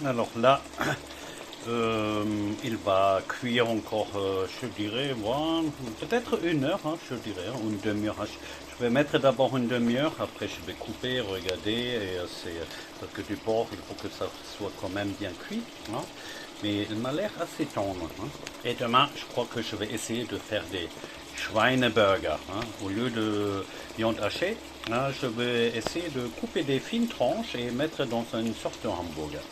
Alors là, il va cuire encore, je dirais, bon, peut-être 1 heure, hein, je dirais, ou une demi-heure. Je vais mettre d'abord une demi-heure, après je vais couper, regarder, et parce que du porc, il faut que ça soit quand même bien cuit, hein. Mais il m'a l'air assez tendre, hein. Et demain, je crois que je vais essayer de faire des Schweineburger, hein. Au lieu de viande hachée, hein, je vais essayer de couper des fines tranches et mettre dans une sorte de hamburger.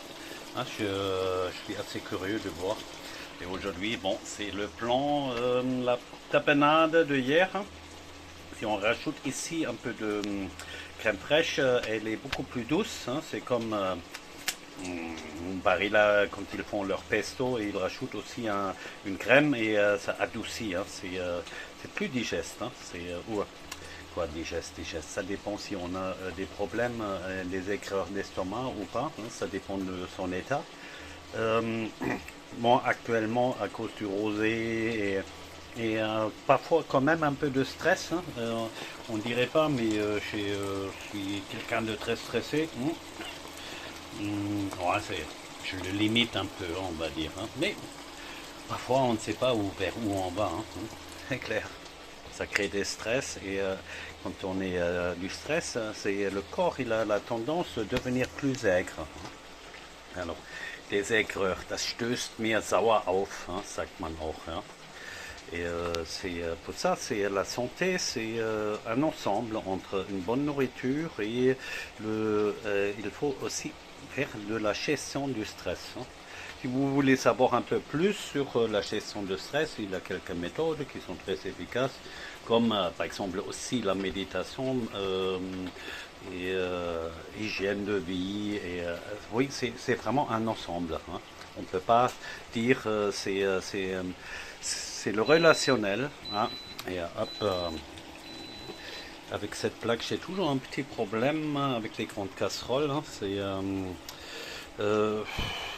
Hein, je suis assez curieux de voir. Et aujourd'hui, bon, c'est le plan, la tapenade de hier, hein. Si on rajoute ici un peu de crème fraîche, elle est beaucoup plus douce, hein. C'est comme Barilla, quand ils font leur pesto, et ils rajoutent aussi une crème et ça adoucit, hein. C'est plus digeste, hein. Ouais. Quoi, digeste, ça dépend si on a des problèmes, des aigreurs d'estomac ou pas, hein. Ça dépend de son état. Euh, Bon, actuellement, à cause du rosé et parfois quand même un peu de stress, hein. On dirait pas, mais je suis quelqu'un de très stressé. Ouais, je le limite un peu, on va dire, hein. Mais parfois, on ne sait pas vers où on va, hein. C'est clair. Ça crée des stress et quand on est du stress, c'est le corps, il a la tendance de devenir plus aigre, hein. Alors, des Aigreur, das stößt mir sauer auf, hein, sagt man auch, hein. Et pour ça, c'est la santé, c'est un ensemble entre une bonne nourriture et il faut aussi faire de la gestion du stress, hein. Si vous voulez savoir un peu plus sur la gestion de stress, il y a quelques méthodes qui sont très efficaces, comme par exemple aussi la méditation et hygiène de vie. Et, oui, c'est vraiment un ensemble, hein. On ne peut pas dire c'est le relationnel, hein. Et hop, avec cette plaque, j'ai toujours un petit problème avec les grandes casseroles, hein. Euh,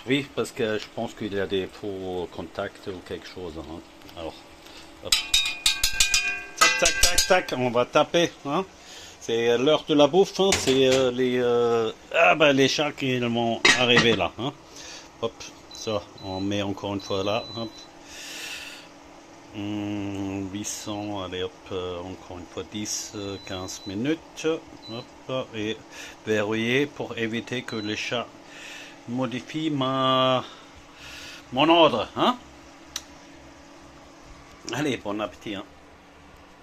oui, parce que je pense qu'il y a des faux contacts ou quelque chose, hein. Alors, hop. Tac, tac, tac, tac, on va taper, hein. C'est l'heure de la bouffe, hein. C'est les chats qui vont arriver là, hein. Hop, ça, on met encore une fois là, hop. 800, allez hop, encore une fois 10-15 minutes, hop, et verrouiller pour éviter que les chats modifient mon ordre, hein. Allez, bon appétit, hein.